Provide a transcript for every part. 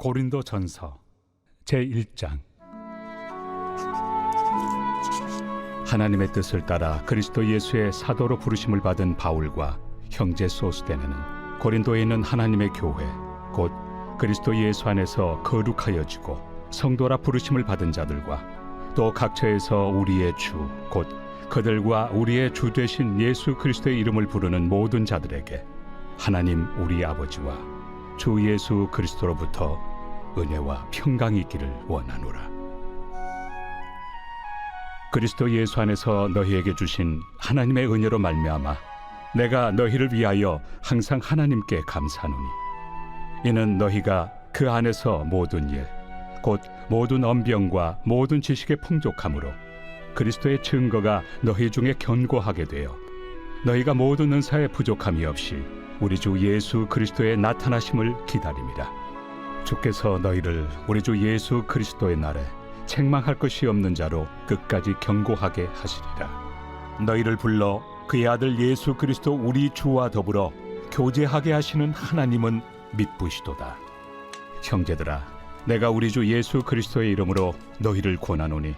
고린도전서 제1장. 하나님의 뜻을 따라 그리스도 예수의 사도로 부르심을 받은 바울과 형제 소스데네는 고린도에 있는 하나님의 교회 곧 그리스도 예수 안에서 거룩하여지고 성도라 부르심을 받은 자들과 또 각처에서 우리의 주 곧 그들과 우리의 주 되신 예수 그리스도의 이름을 부르는 모든 자들에게 하나님 우리 아버지와 주 예수 그리스도로부터 은혜와 평강이 있기를 원하노라. 그리스도 예수 안에서 너희에게 주신 하나님의 은혜로 말미암아 내가 너희를 위하여 항상 하나님께 감사하노니 이는 너희가 그 안에서 모든 일 곧 모든 언병과 모든 지식의 풍족함으로 그리스도의 증거가 너희 중에 견고하게 되어 너희가 모든 은사에 부족함이 없이 우리 주 예수 그리스도의 나타나심을 기다림이라. 주께서 너희를 우리 주 예수 그리스도의 날에 책망할 것이 없는 자로 끝까지 견고하게 하시리라. 너희를 불러 그의 아들 예수 그리스도 우리 주와 더불어 교제하게 하시는 하나님은 믿부시도다. 형제들아, 내가 우리 주 예수 그리스도의 이름으로 너희를 권하노니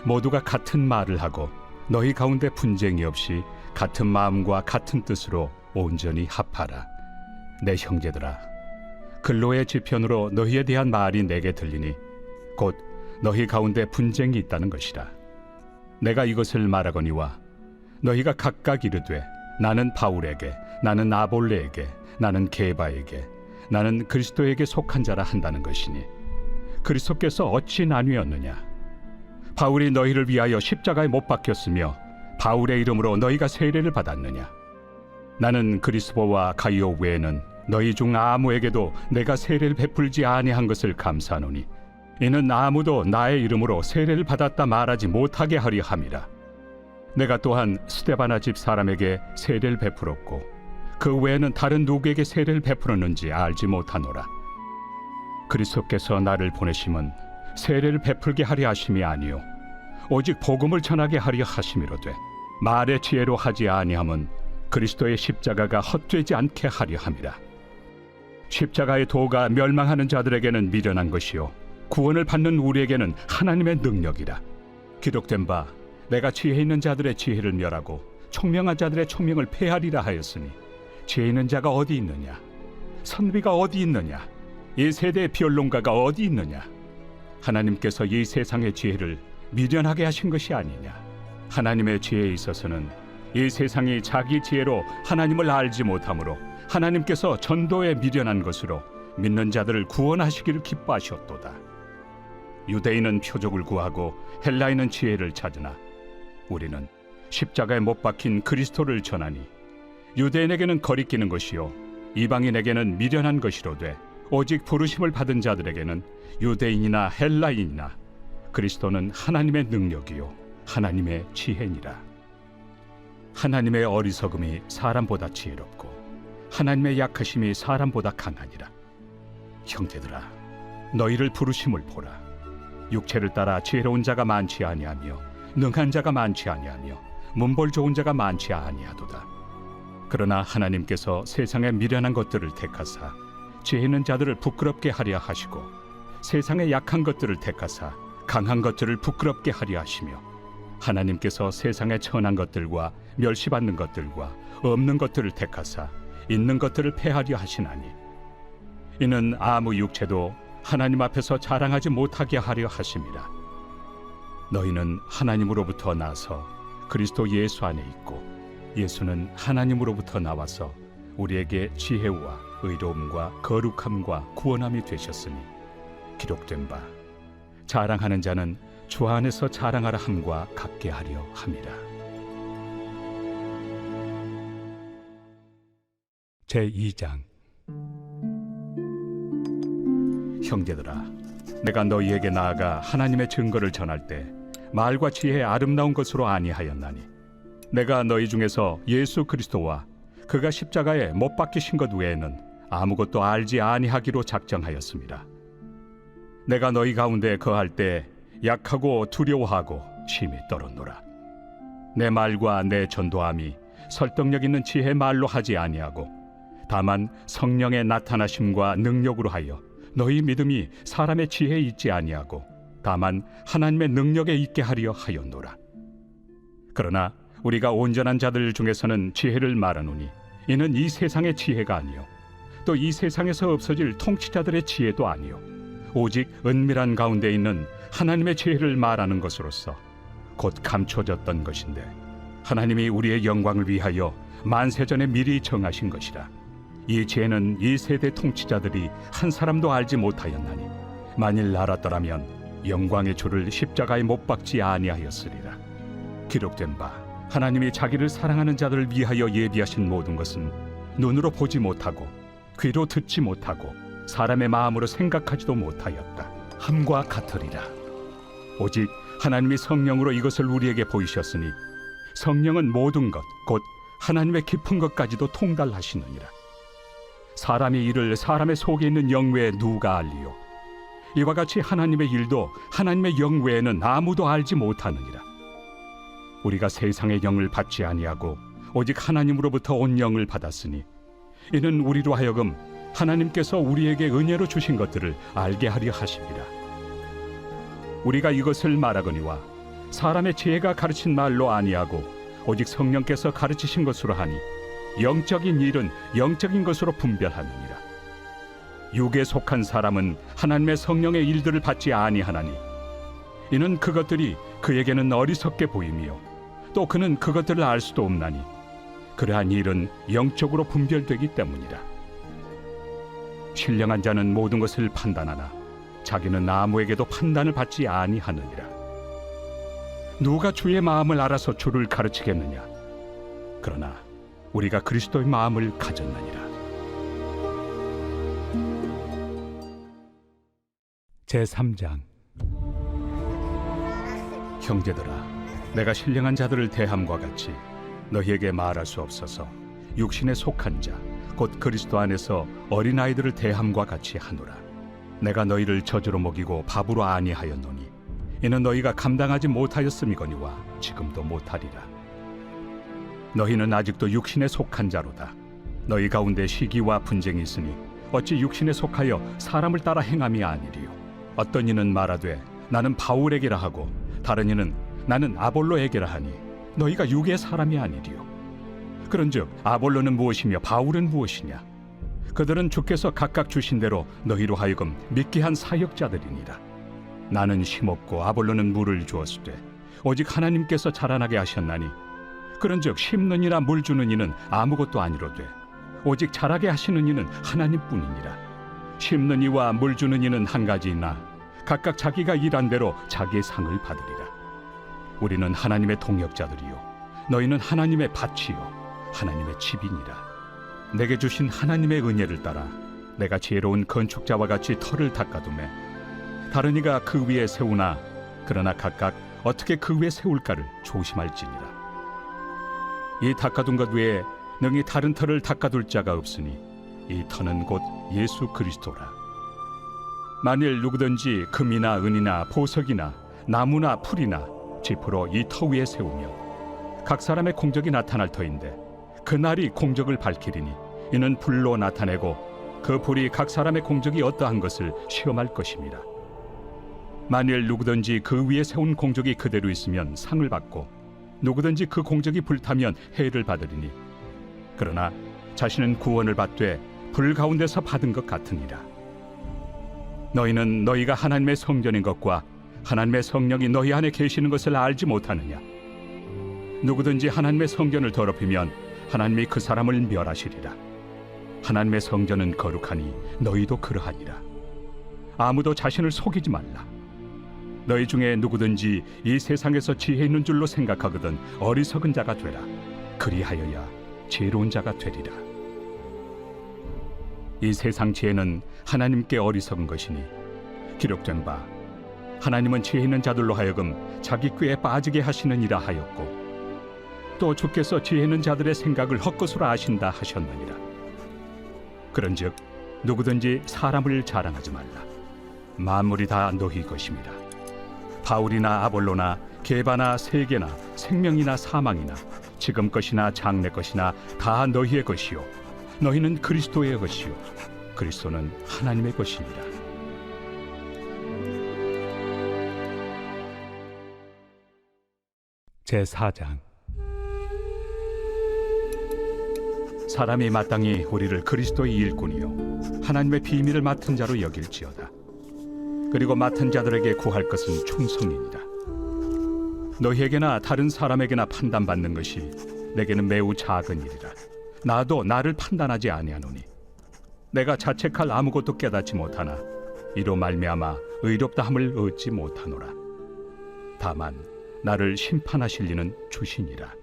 모두가 같은 말을 하고 너희 가운데 분쟁이 없이 같은 마음과 같은 뜻으로 온전히 합하라. 내 형제들아, 근로의 지편으로 너희에 대한 말이 내게 들리니 곧 너희 가운데 분쟁이 있다는 것이라. 내가 이것을 말하거니와 너희가 각각 이르되 나는 바울에게, 나는 아볼레에게, 나는 게바에게, 나는 그리스도에게 속한 자라 한다는 것이니 그리스도께서 어찌 나뉘었느냐? 바울이 너희를 위하여 십자가에 못 박혔으며 바울의 이름으로 너희가 세례를 받았느냐? 나는 그리스도와 가이오 외에는 너희 중 아무에게도 내가 세례를 베풀지 아니한 것을 감사하노니 이는 아무도 나의 이름으로 세례를 받았다 말하지 못하게 하려 함이라. 내가 또한 스데바나 집 사람에게 세례를 베풀었고 그 외에는 다른 누구에게 세례를 베풀었는지 알지 못하노라. 그리스도께서 나를 보내심은 세례를 베풀게 하려 하심이 아니요 오직 복음을 전하게 하려 하심이로되 말의 지혜로 하지 아니함은 그리스도의 십자가가 헛되지 않게 하려 함이라. 십자가의 도가 멸망하는 자들에게는 미련한 것이요 구원을 받는 우리에게는 하나님의 능력이라. 기록된 바 내가 지혜 있는 자들의 지혜를 멸하고 총명한 자들의 총명을 폐하리라 하였으니 지혜 있는 자가 어디 있느냐? 선비가 어디 있느냐? 이 세대의 변론가가 어디 있느냐? 하나님께서 이 세상의 지혜를 미련하게 하신 것이 아니냐? 하나님의 지혜에 있어서는 이 세상이 자기 지혜로 하나님을 알지 못하므로 하나님께서 전도에 미련한 것으로 믿는 자들을 구원하시기를 기뻐하셨도다. 유대인은 표적을 구하고 헬라인은 지혜를 찾으나 우리는 십자가에 못 박힌 그리스도를 전하니 유대인에게는 거리끼는 것이요 이방인에게는 미련한 것이로되 오직 부르심을 받은 자들에게는 유대인이나 헬라인이나 그리스도는 하나님의 능력이요 하나님의 지혜니라. 하나님의 어리석음이 사람보다 지혜롭고 하나님의 약하심이 사람보다 강하니라. 형제들아, 너희를 부르심을 보라. 육체를 따라 지혜로운 자가 많지 아니하며 능한 자가 많지 아니하며 문벌 좋은 자가 많지 아니하도다. 그러나 하나님께서 세상의 미련한 것들을 택하사 지혜 있는 자들을 부끄럽게 하려 하시고 세상의 약한 것들을 택하사 강한 것들을 부끄럽게 하려 하시며 하나님께서 세상의 천한 것들과 멸시받는 것들과 없는 것들을 택하사 있는 것들을 폐하려 하시나니 이는 아무 육체도 하나님 앞에서 자랑하지 못하게 하려 하심이라. 너희는 하나님으로부터 나서 그리스도 예수 안에 있고 예수는 하나님으로부터 나와서 우리에게 지혜와 의로움과 거룩함과 구원함이 되셨으니 기록된 바 자랑하는 자는 주 안에서 자랑하라 함과 같게 하려 함이라. 제2장. 형제들아, 내가 너희에게 나아가 하나님의 증거를 전할 때 말과 지혜의 아름다운 것으로 아니하였나니 내가 너희 중에서 예수 그리스도와 그가 십자가에 못 박히신 것 외에는 아무것도 알지 아니하기로 작정하였습니다. 내가 너희 가운데 거할 때 약하고 두려워하고 심히 떨었노라. 내 말과 내 전도함이 설득력 있는 지혜 말로 하지 아니하고 다만 성령의 나타나심과 능력으로 하여 너희 믿음이 사람의 지혜에 있지 아니하고 다만 하나님의 능력에 있게 하려 하였노라. 그러나 우리가 온전한 자들 중에서는 지혜를 말하노니 이는 이 세상의 지혜가 아니요 또 이 세상에서 없어질 통치자들의 지혜도 아니요 오직 은밀한 가운데 있는 하나님의 지혜를 말하는 것으로서 곧 감춰졌던 것인데 하나님이 우리의 영광을 위하여 만세전에 미리 정하신 것이라. 이 지혜는 이 세대 통치자들이 한 사람도 알지 못하였나니 만일 알았더라면 영광의 주를 십자가에 못 박지 아니하였으리라. 기록된 바 하나님이 자기를 사랑하는 자들을 위하여 예비하신 모든 것은 눈으로 보지 못하고 귀로 듣지 못하고 사람의 마음으로 생각하지도 못하였다 함과 같으리라. 오직 하나님이 성령으로 이것을 우리에게 보이셨으니 성령은 모든 것 곧 하나님의 깊은 것까지도 통달하시느니라. 사람의 일을 사람의 속에 있는 영 외에 누가 알리요? 이와 같이 하나님의 일도 하나님의 영 외에는 아무도 알지 못하느니라. 우리가 세상의 영을 받지 아니하고 오직 하나님으로부터 온 영을 받았으니 이는 우리로 하여금 하나님께서 우리에게 은혜로 주신 것들을 알게 하려 하심이라. 우리가 이것을 말하거니와 사람의 지혜가 가르친 말로 아니하고 오직 성령께서 가르치신 것으로 하니 영적인 일은 영적인 것으로 분별하느니라. 육에 속한 사람은 하나님의 성령의 일들을 받지 아니하나니 이는 그것들이 그에게는 어리석게 보이며 또 그는 그것들을 알 수도 없나니 그러한 일은 영적으로 분별되기 때문이라. 신령한 자는 모든 것을 판단하나 자기는 아무에게도 판단을 받지 아니하느니라. 누가 주의 마음을 알아서 주를 가르치겠느냐? 그러나 우리가 그리스도의 마음을 가졌느니라. 제3장. 형제들아, 내가 신령한 자들을 대함과 같이 너희에게 말할 수 없어서 육신에 속한 자 곧 그리스도 안에서 어린아이들을 대함과 같이 하노라. 내가 너희를 저주로 먹이고 밥으로 아니하였노니 이는 너희가 감당하지 못하였음이거니와 지금도 못하리라. 너희는 아직도 육신에 속한 자로다. 너희 가운데 시기와 분쟁이 있으니 어찌 육신에 속하여 사람을 따라 행함이 아니리요. 어떤 이는 말하되 나는 바울에게라 하고 다른 이는 나는 아볼로에게라 하니 너희가 육의 사람이 아니리요. 그런즉 아볼로는 무엇이며 바울은 무엇이냐? 그들은 주께서 각각 주신 대로 너희로 하여금 믿게 한 사역자들이니라. 나는 심었고 아볼로는 물을 주었으되 오직 하나님께서 자라나게 하셨나니 그런즉 심는 이나 물 주는 이는 아무것도 아니로되 오직 자라게 하시는 이는 하나님뿐이니라. 심는 이와 물 주는 이는 한 가지이나 각각 자기가 일한 대로 자기의 상을 받으리라. 우리는 하나님의 동역자들이요 너희는 하나님의 밭이요 하나님의 집이니라. 내게 주신 하나님의 은혜를 따라 내가 지혜로운 건축자와 같이 터를 닦아두매 다른 이가 그 위에 세우나 그러나 각각 어떻게 그 위에 세울까를 조심할지니라. 이 닦아둔 것 외에 능히 다른 터를 닦아둘 자가 없으니 이 터는 곧 예수 그리스도라. 만일 누구든지 금이나 은이나 보석이나 나무나 풀이나 지프로 이 터 위에 세우면 각 사람의 공적이 나타날 터인데 그날이 공적을 밝히리니 이는 불로 나타내고 그 불이 각 사람의 공적이 어떠한 것을 시험할 것입니다. 만일 누구든지 그 위에 세운 공적이 그대로 있으면 상을 받고 누구든지 그 공적이 불타면 해를 받으리니 그러나 자신은 구원을 받되 불 가운데서 받은 것 같으니라. 너희는 너희가 하나님의 성전인 것과 하나님의 성령이 너희 안에 계시는 것을 알지 못하느냐? 누구든지 하나님의 성전을 더럽히면 하나님이 그 사람을 멸하시리라. 하나님의 성전은 거룩하니 너희도 그러하니라. 아무도 자신을 속이지 말라. 너희 중에 누구든지 이 세상에서 지혜 있는 줄로 생각하거든 어리석은 자가 되라. 그리하여야 지혜로운 자가 되리라. 이 세상 지혜는 하나님께 어리석은 것이니 기록된 바 하나님은 지혜 있는 자들로 하여금 자기 꾀에 빠지게 하시느니라 하였고 또 주께서 지혜 있는 자들의 생각을 헛것으로 아신다 하셨느니라. 그런즉 누구든지 사람을 자랑하지 말라. 만물이 다 너희 것입니다. 바울이나 아볼로나 게바나 세계나 생명이나 사망이나 지금 것이나 장래 것이나 다 너희의 것이요 너희는 그리스도의 것이요 그리스도는 하나님의 것이니라. 제4장. 사람이 마땅히 우리를 그리스도의 일꾼이요 하나님의 비밀을 맡은 자로 여길지어다. 그리고 맡은 자들에게 구할 것은 충성이니라. 너희에게나 다른 사람에게나 판단받는 것이 내게는 매우 작은 일이라. 나도 나를 판단하지 아니하노니 내가 자책할 아무것도 깨닫지 못하나 이로 말미암아 의롭다함을 얻지 못하노라. 다만 나를 심판하실 이는 주시니라.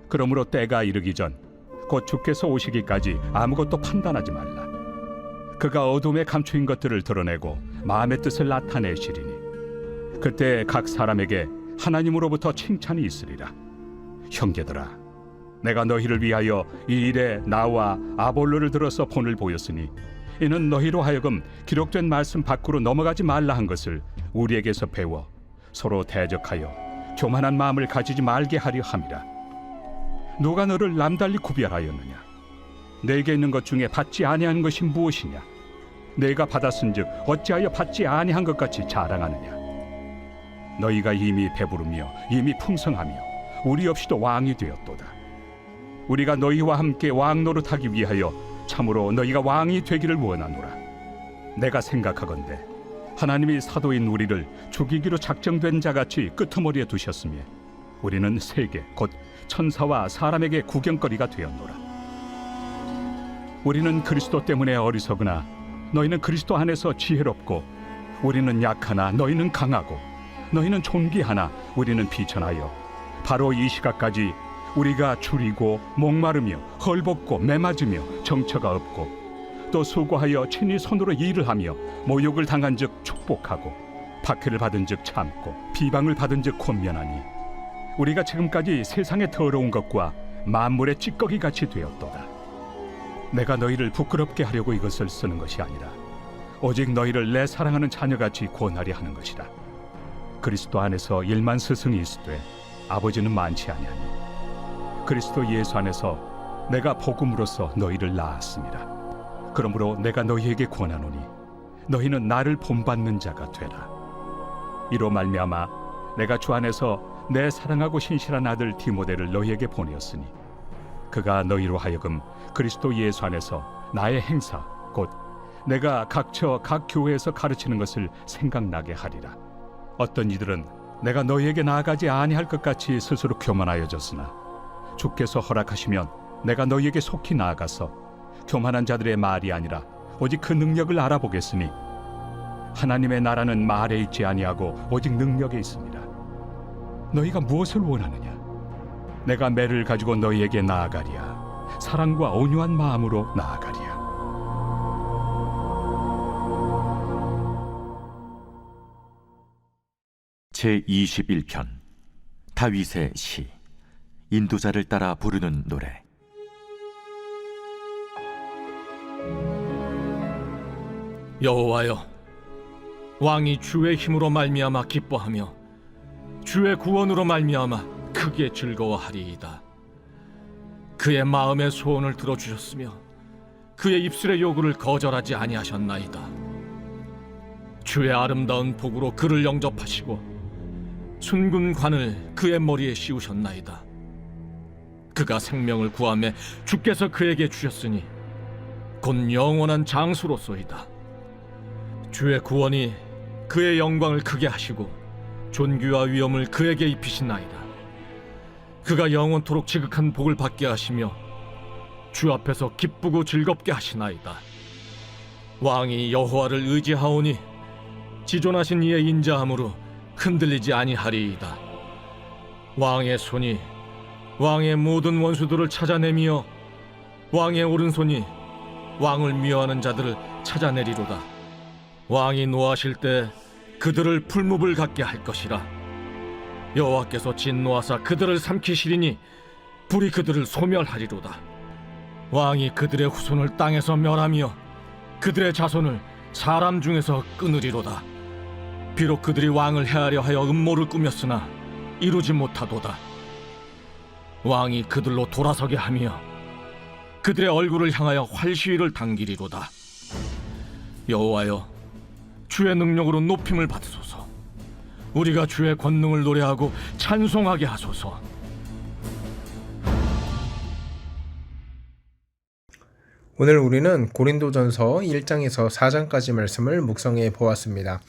그러므로 때가 이르기 전 곧 주께서 오시기까지 아무것도 판단하지 말라. 그가 어둠에 감추인 것들을 드러내고 마음의 뜻을 나타내시리니 그때 각 사람에게 하나님으로부터 칭찬이 있으리라. 형제들아, 내가 너희를 위하여 이 일에 나와 아볼로를 들어서 본을 보였으니 이는 너희로 하여금 기록된 말씀 밖으로 넘어가지 말라 한 것을 우리에게서 배워 서로 대적하여 교만한 마음을 가지지 말게 하려 함이라. 누가 너를 남달리 구별하였느냐? 내게 있는 것 중에 받지 아니한 것이 무엇이냐? 내가 받았은즉 어찌하여 받지 아니한 것 같이 자랑하느냐? 너희가 이미 배부르며 이미 풍성하며 우리 없이도 왕이 되었도다. 우리가 너희와 함께 왕 노릇하기 위하여 참으로 너희가 왕이 되기를 원하노라. 내가 생각하건대 하나님이 사도인 우리를 죽이기로 작정된 자같이 끄트머리에 두셨으며 우리는 세계 곧 천사와 사람에게 구경거리가 되었노라. 우리는 그리스도 때문에 어리석으나 너희는 그리스도 안에서 지혜롭고 우리는 약하나 너희는 강하고 너희는 존귀하나 우리는 비천하여 바로 이 시각까지 우리가 줄이고 목마르며 헐벗고 매맞으며 정처가 없고 또 수고하여 친히 손으로 일을 하며 모욕을 당한 즉 축복하고 박해를 받은 즉 참고 비방을 받은 즉 권면하니 우리가 지금까지 세상의 더러운 것과 만물의 찌꺼기 같이 되었도다. 내가 너희를 부끄럽게 하려고 이것을 쓰는 것이 아니라 오직 너희를 내 사랑하는 자녀같이 권하려 하는 것이라. 그리스도 안에서 1만 스승이 있으되 아버지는 많지 아니하니 그리스도 예수 안에서 내가 복음으로써 너희를 낳았습니다. 그러므로 내가 너희에게 권하노니 너희는 나를 본받는 자가 되라. 이로 말미암아 내가 주 안에서 내 사랑하고 신실한 아들 디모데를 너희에게 보내었으니 그가 너희로 하여금 그리스도 예수 안에서 나의 행사 곧 내가 각처 각 교회에서 가르치는 것을 생각나게 하리라. 어떤 이들은 내가 너희에게 나아가지 아니할 것 같이 스스로 교만하여졌으나 주께서 허락하시면 내가 너희에게 속히 나아가서 교만한 자들의 말이 아니라 오직 그 능력을 알아보겠으니 하나님의 나라는 말에 있지 아니하고 오직 능력에 있습니다. 너희가 무엇을 원하느냐? 내가 매를 가지고 너희에게 나아가리야. 사랑과 온유한 마음으로 나아가리야. 제21편 다윗의 시. 인도자를 따라 부르는 노래. 여호와여, 왕이 주의 힘으로 말미암아 기뻐하며 주의 구원으로 말미암아 크게 즐거워하리이다. 그의 마음의 소원을 들어주셨으며 그의 입술의 요구를 거절하지 아니하셨나이다. 주의 아름다운 복으로 그를 영접하시고 순금 관을 그의 머리에 씌우셨나이다. 그가 생명을 구하매 주께서 그에게 주셨으니 곧 영원한 장수로소이다. 주의 구원이 그의 영광을 크게 하시고 존귀와 위엄을 그에게 입히시나이다. 그가 영원토록 지극한 복을 받게 하시며 주 앞에서 기쁘고 즐겁게 하시나이다. 왕이 여호와를 의지하오니 지존하신 이의 인자함으로 흔들리지 아니하리이다. 왕의 손이 왕의 모든 원수들을 찾아내며 왕의 오른손이 왕을 미워하는 자들을 찾아내리로다. 왕이 노하실 때 그들을 풀무불 같게 할 것이라. 여호와께서 진노하사 그들을 삼키시리니 불이 그들을 소멸하리로다. 왕이 그들의 후손을 땅에서 멸하며 그들의 자손을 사람 중에서 끊으리로다. 비록 그들이 왕을 해하려 하여 음모를 꾸몄으나 이루지 못하도다. 왕이 그들로 돌아서게 하며 그들의 얼굴을 향하여 활시위를 당기리로다. 여호와여, 주의 능력으로 높임을 받으소서. 우리가 주의 권능을 노래하고 찬송하게 하소서. 오늘 우리는 고린도전서 1장에서 4장까지 말씀을 묵상해 보았습니다.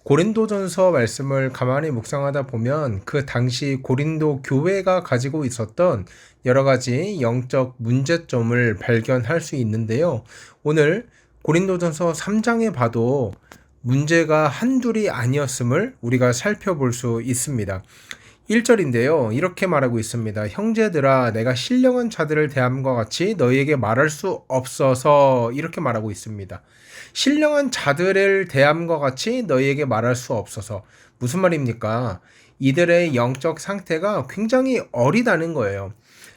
고린도전서 말씀을 가만히 묵상하다 보면 그 당시 고린도 교회가 가지고 있었던 여러 가지 영적 문제점을 발견할 수 있는데요. 오늘 고린도전서 3장에 봐도 문제가 한둘이 아니었음을 우리가 살펴볼 수 있습니다. 1절인데요. 이렇게 말하고 있습니다. 형제들아, 내가 신령한 자들을 대함과 같이 너희에게 말할 수 없어서, 이렇게 말하고 있습니다. 신령한 자들을 대함과 같이 너희에게 말할 수 없어서. 무슨 말입니까? 이들의 영적 상태가 굉장히 어리다는 거예요.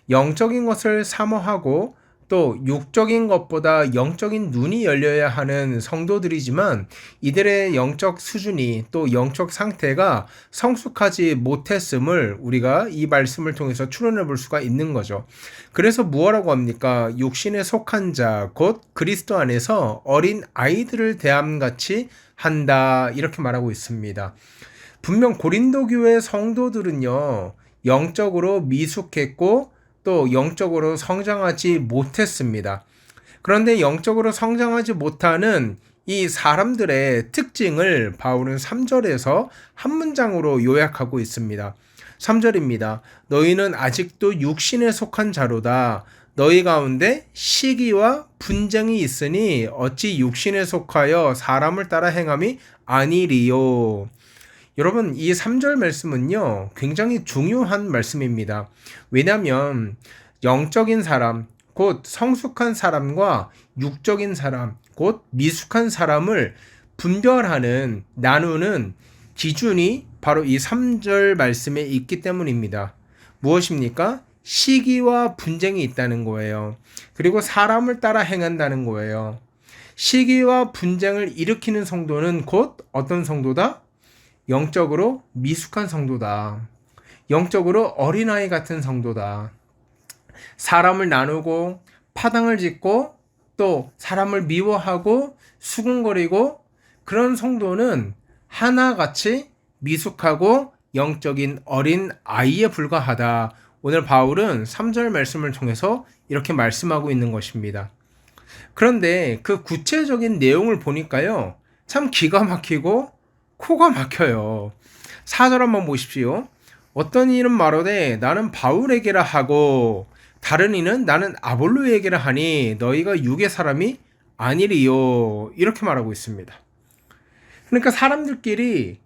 영적인 것을 사모하고 또 육적인 것보다 영적인 눈이 열려야 하는 성도들이지만 이들의 영적 수준이 또 영적 상태가 성숙하지 못했음을 우리가 이 말씀을 통해서 추론해 볼 수가 있는 거죠. 그래서 무엇라고 합니까? 육신에 속한 자, 곧 그리스도 안에서 어린 아이들을 대함같이 한다, 이렇게 말하고 있습니다. 분명 고린도 교회 성도들은요, 영적으로 미숙했고 또 영적으로 성장하지 못했습니다. 그런데 영적으로 성장하지 못하는 이 사람들의 특징을 바울은 3절에서 한 문장으로 요약하고 있습니다. 3절입니다. 너희는 아직도 육신에 속한 자로다. 너희 가운데 시기와 분쟁이 있으니 어찌 육신에 속하여 사람을 따라 행함이 아니리요. 여러분, 이 3절 말씀은요, 굉장히 중요한 말씀입니다. 왜냐하면 영적인 사람, 곧 성숙한 사람과 육적인 사람, 곧 미숙한 사람을 분별하는, 나누는 기준이 바로 이 3절 말씀에 있기 때문입니다. 무엇입니까? 시기와 분쟁이 있다는 거예요. 그리고 사람을 따라 행한다는 거예요. 시기와 분쟁을 일으키는 성도는 곧 어떤 성도다? 영적으로 미숙한 성도다. 영적으로 어린아이 같은 성도다. 사람을 나누고 파당을 짓고 또 사람을 미워하고 수군거리고 그런 성도는 하나같이 미숙하고 영적인 어린 아이에 불과하다. 오늘 바울은 3절 말씀을 통해서 이렇게 말씀하고 있는 것입니다. 그런데 그 구체적인 내용을 보니까요, 참 기가 막히고 코가 막혀요. 4절 한번 보십시오. 어떤 이는 말하되 나는 바울에게라 하고 다른 이는 나는 아볼로에게라 하니 너희가 육의 사람이 아니리요. 이렇게 말하고 있습니다. 그러니까 사람들끼리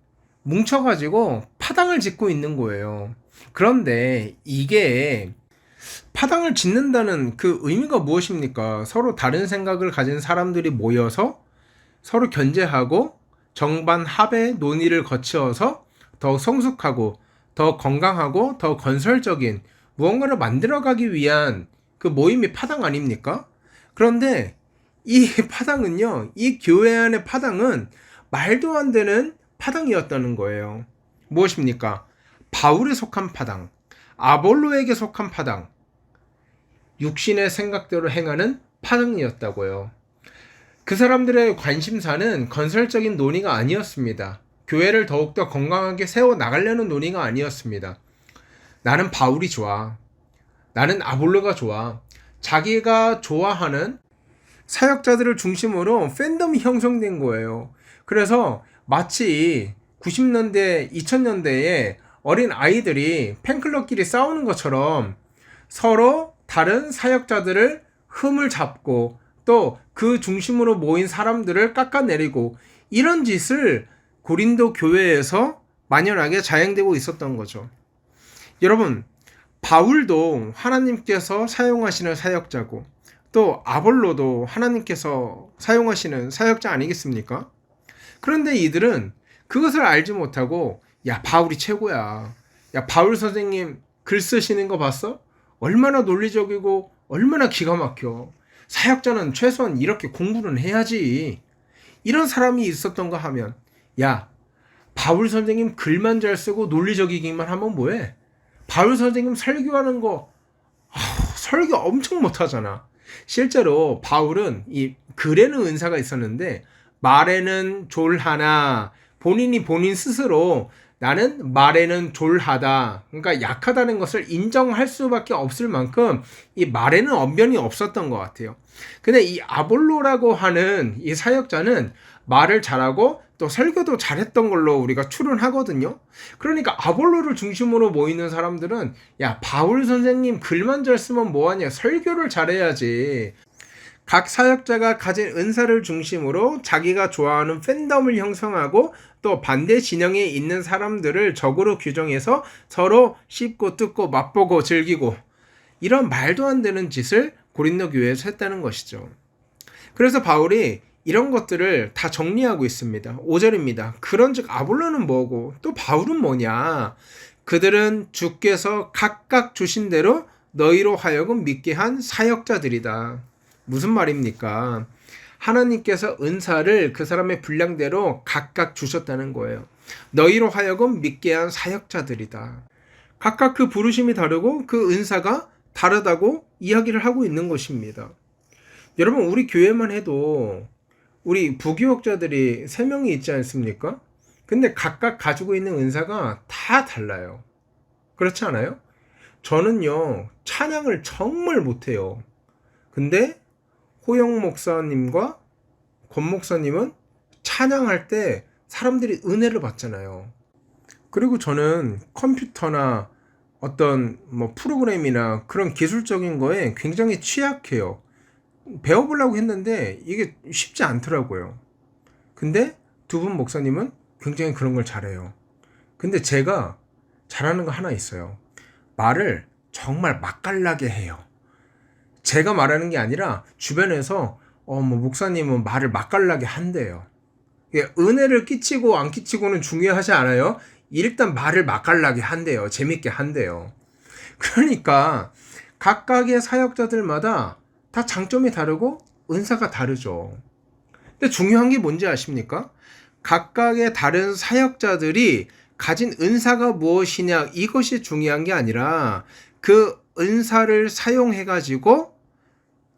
뭉쳐가지고 파당을 짓고 있는 거예요. 그런데 이게 파당을 짓는다는 그 의미가 무엇입니까? 서로 다른 생각을 가진 사람들이 모여서 서로 견제하고 정반 합의 논의를 거쳐서 더 성숙하고 더 건강하고 더 건설적인 무언가를 만들어가기 위한 그 모임이 파당 아닙니까? 그런데 이 파당은요, 이 교회 안의 파당은 말도 안 되는 파당이었다는 거예요. 무엇입니까? 바울에 속한 파당, 아볼로에게 속한 파당, 육신의 생각대로 행하는 파당이었다고요. 그 사람들의 관심사는 건설적인 논의가 아니었습니다. 교회를 더욱더 건강하게 세워나가려는 논의가 아니었습니다. 나는 바울이 좋아. 나는 아볼로가 좋아. 자기가 좋아하는 사역자들을 중심으로 팬덤이 형성된 거예요. 그래서 마치 90년대, 2000년대에 어린 아이들이 팬클럽끼리 싸우는 것처럼 서로 다른 사역자들을 흠을 잡고 또 그 중심으로 모인 사람들을 깎아내리고 이런 짓을 고린도 교회에서 만연하게 자행되고 있었던 거죠. 여러분, 바울도 하나님께서 사용하시는 사역자고 또 아볼로도 하나님께서 사용하시는 사역자 아니겠습니까? 그런데 이들은 그것을 알지 못하고 야, 바울이 최고야. 야, 바울 선생님 글 쓰시는 거 봤어? 얼마나 논리적이고 얼마나 기가 막혀. 사역자는 최소한 이렇게 공부는 해야지. 이런 사람이 있었던가 하면 야, 바울 선생님 글만 잘 쓰고 논리적이기만 하면 뭐해? 바울 선생님 설교하는 거 설교 엄청 못하잖아. 실제로 바울은 이 글에는 은사가 있었는데 말에는 졸하나 본인이 본인 스스로 나는 말에는 졸하다. 그러니까 약하다는 것을 인정할 수밖에 없을 만큼 이 말에는 언변이 없었던 것 같아요. 근데 이 아볼로라고 하는 이 사역자는 말을 잘하고 또 설교도 잘했던 걸로 우리가 추론하거든요. 그러니까 아볼로를 중심으로 모이는 사람들은 야, 바울 선생님 글만 잘 쓰면 뭐하냐, 설교를 잘해야지. 각 사역자가 가진 은사를 중심으로 자기가 좋아하는 팬덤을 형성하고 또 반대 진영에 있는 사람들을 적으로 규정해서 서로 씹고 뜯고 맛보고 즐기고, 이런 말도 안 되는 짓을 고린도 교회에서 했다는 것이죠. 그래서 바울이 이런 것들을 다 정리하고 있습니다. 5절입니다. 그런즉 아볼로는 뭐고 또 바울은 뭐냐? 그들은 주께서 각각 주신 대로 너희로 하여금 믿게 한 사역자들이다. 무슨 말입니까? 하나님께서 은사를 그 사람의 분량대로 각각 주셨다는 거예요. 너희로 하여금 믿게 한 사역자들이다. 각각 그 부르심이 다르고 그 은사가 다르다고 이야기를 하고 있는 것입니다. 여러분, 우리 교회만 해도 우리 부교역자들이 3명이 있지 않습니까? 근데 각각 가지고 있는 은사가 다 달라요. 그렇지 않아요? 저는요, 찬양을 정말 못해요. 근데 호영 목사님과 권 목사님은 찬양할 때 사람들이 은혜를 받잖아요. 그리고 저는 컴퓨터나 어떤 프로그램이나 그런 기술적인 거에 굉장히 취약해요. 배워보려고 했는데 이게 쉽지 않더라고요. 근데 두 분 목사님은 굉장히 그런 걸 잘해요. 근데 제가 잘하는 거 하나 있어요. 말을 정말 맛깔나게 해요. 제가 말하는 게 아니라 주변에서 목사님은 말을 맛깔나게 한대요. 은혜를 끼치고 안 끼치고는 중요하지 않아요. 일단 말을 맛깔나게 한대요. 재밌게 한대요. 그러니까 각각의 사역자들마다 다 장점이 다르고 은사가 다르죠. 근데 중요한 게 뭔지 아십니까? 각각의 다른 사역자들이 가진 은사가 무엇이냐, 이것이 중요한 게 아니라 그 은사를 사용해가지고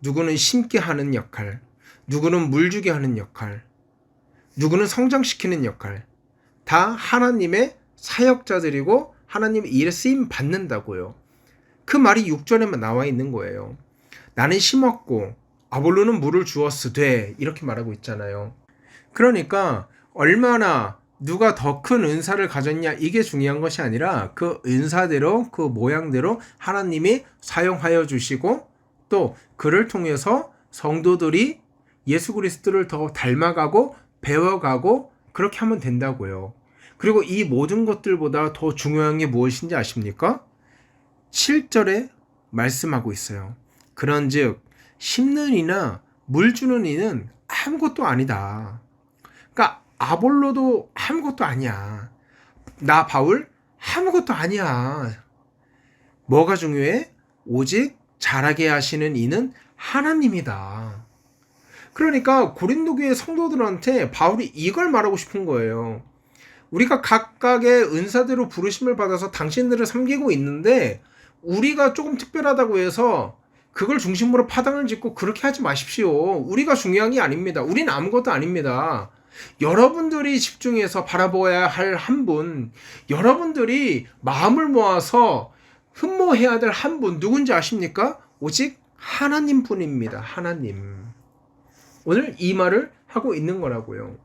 누구는 심게 하는 역할, 누구는 물 주게 하는 역할, 누구는 성장시키는 역할, 다 하나님의 사역자들이고 하나님의 일에 쓰임 받는다고요. 그 말이 6절에만 나와 있는 거예요. 나는 심었고 아볼로는 물을 주었으되, 이렇게 말하고 있잖아요. 그러니까 얼마나 누가 더 큰 은사를 가졌냐, 이게 중요한 것이 아니라 그 은사대로 그 모양대로 하나님이 사용하여 주시고 또 그를 통해서 성도들이 예수 그리스도를 더 닮아가고 배워가고 그렇게 하면 된다고요. 그리고 이 모든 것들보다 더 중요한 게 무엇인지 아십니까? 7절에 말씀하고 있어요. 그런즉 심는 이나 물 주는 이는 아무것도 아니다. 그러니까 아볼로도 아무것도 아니야. 나 바울 아무것도 아니야. 뭐가 중요해? 오직 잘하게 하시는 이는 하나님이다. 그러니까 고린도 교회 성도들한테 바울이 이걸 말하고 싶은 거예요. 우리가 각각의 은사대로 부르심을 받아서 당신들을 섬기고 있는데 우리가 조금 특별하다고 해서 그걸 중심으로 파당을 짓고 그렇게 하지 마십시오. 우리가 중요한 게 아닙니다. 우린 아무것도 아닙니다. 여러분들이 집중해서 바라보아야 할 한 분, 여러분들이 마음을 모아서 흠모해야 될 한 분, 누군지 아십니까? 오직 하나님 뿐입니다. 하나님. 오늘 이 말을 하고 있는 거라고요.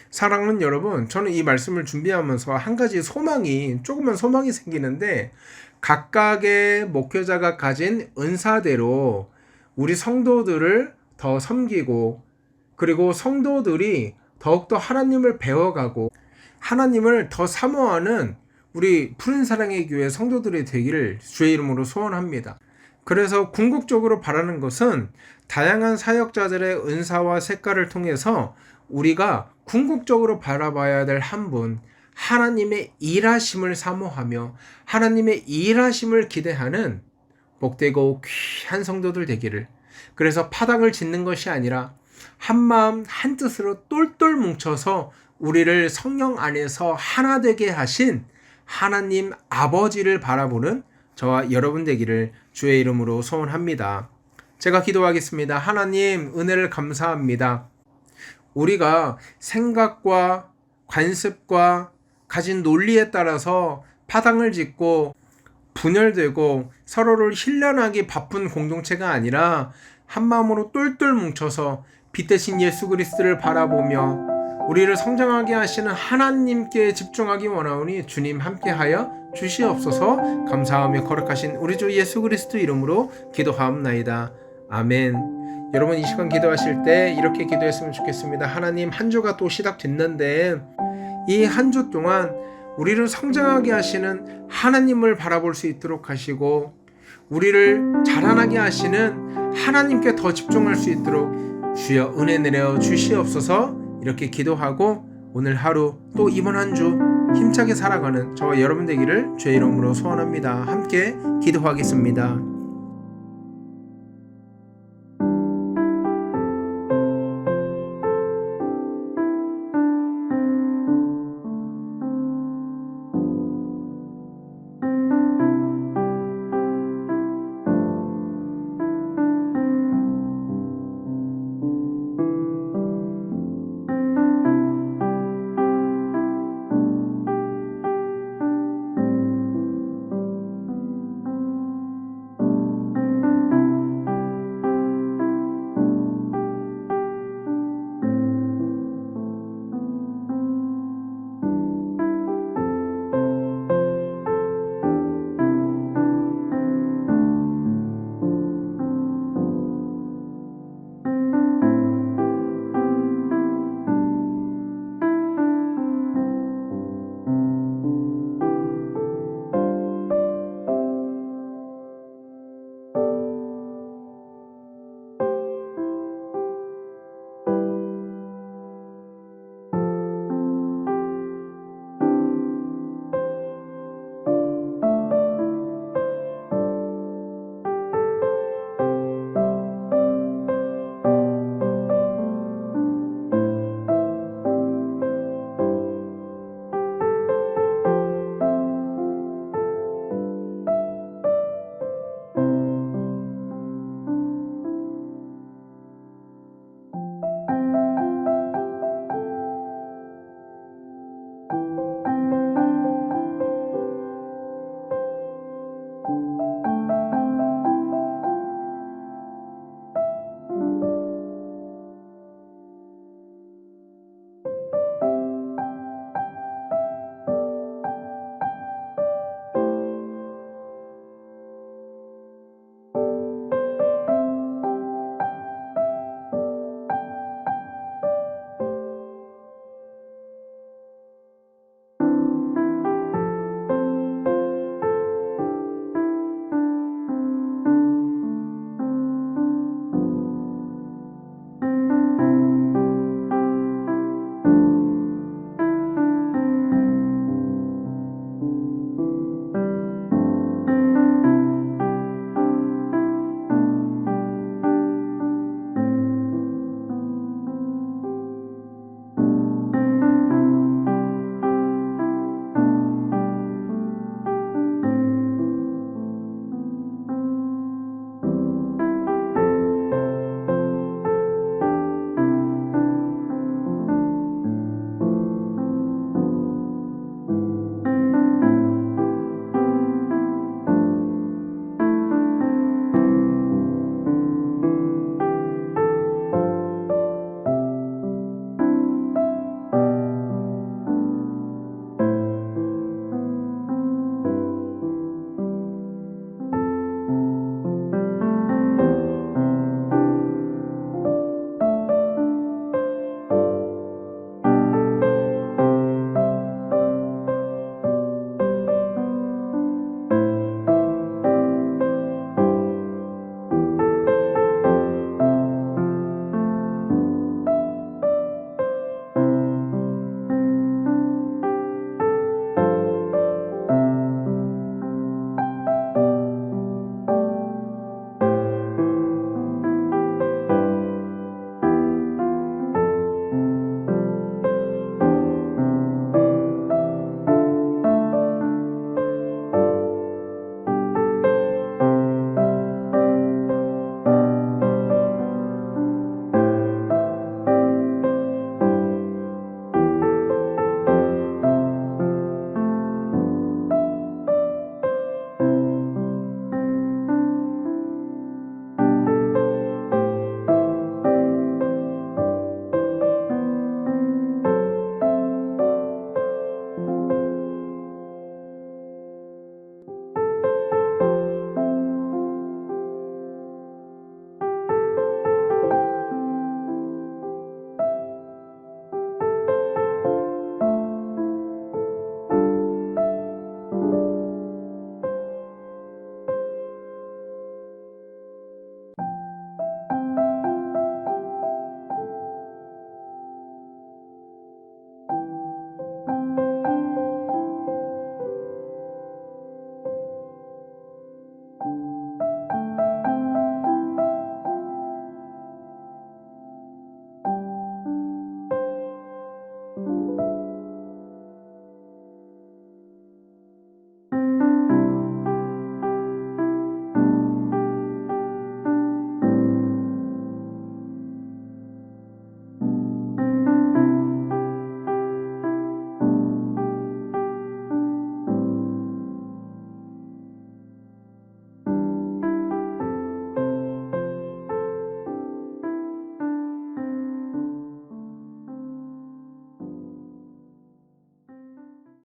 사랑하는 여러분, 저는 이 말씀을 준비하면서 한 가지 조그만 소망이 생기는데, 각각의 목회자가 가진 은사대로 우리 성도들을 더 섬기고, 그리고 성도들이 더욱더 하나님을 배워가고 하나님을 더 사모하는 우리 푸른 사랑의 교회 성도들이 되기를 주의 이름으로 소원합니다. 그래서 궁극적으로 바라는 것은 다양한 사역자들의 은사와 색깔을 통해서 우리가 궁극적으로 바라봐야 될 한 분, 하나님의 일하심을 사모하며 하나님의 일하심을 기대하는 복되고 귀한 성도들 되기를, 그래서 파당을 짓는 것이 아니라 한마음 한뜻으로 똘똘 뭉쳐서 우리를 성령 안에서 하나 되게 하신 하나님 아버지를 바라보는 저와 여러분 되기를 주의 이름으로 소원합니다. 제가 기도하겠습니다. 하나님, 은혜를 감사합니다. 우리가 생각과 관습과 가진 논리에 따라서 파당을 짓고 분열되고 서로를 힐련하기 바쁜 공동체가 아니라 한마음으로 똘똘 뭉쳐서 빛 대신 예수 그리스도를 바라보며 우리를 성장하게 하시는 하나님께 집중하기 원하오니 주님 함께하여 주시옵소서. 감사하며 거룩하신 우리 주 예수 그리스도 이름으로 기도하옵나이다. 아멘. 여러분 이 시간 기도하실 때 이렇게 기도했으면 좋겠습니다. 하나님, 한 주가 또 시작됐는데 이 한 주 동안 우리를 성장하게 하시는 하나님을 바라볼 수 있도록 하시고 우리를 자라나게 하시는 하나님께 더 집중할 수 있도록 주여 은혜 내려 주시옵소서. 이렇게 기도하고 오늘 하루 또 이번 한 주 힘차게 살아가는 저와 여러분 되기를 주의 이름으로 소원합니다. 함께 기도하겠습니다.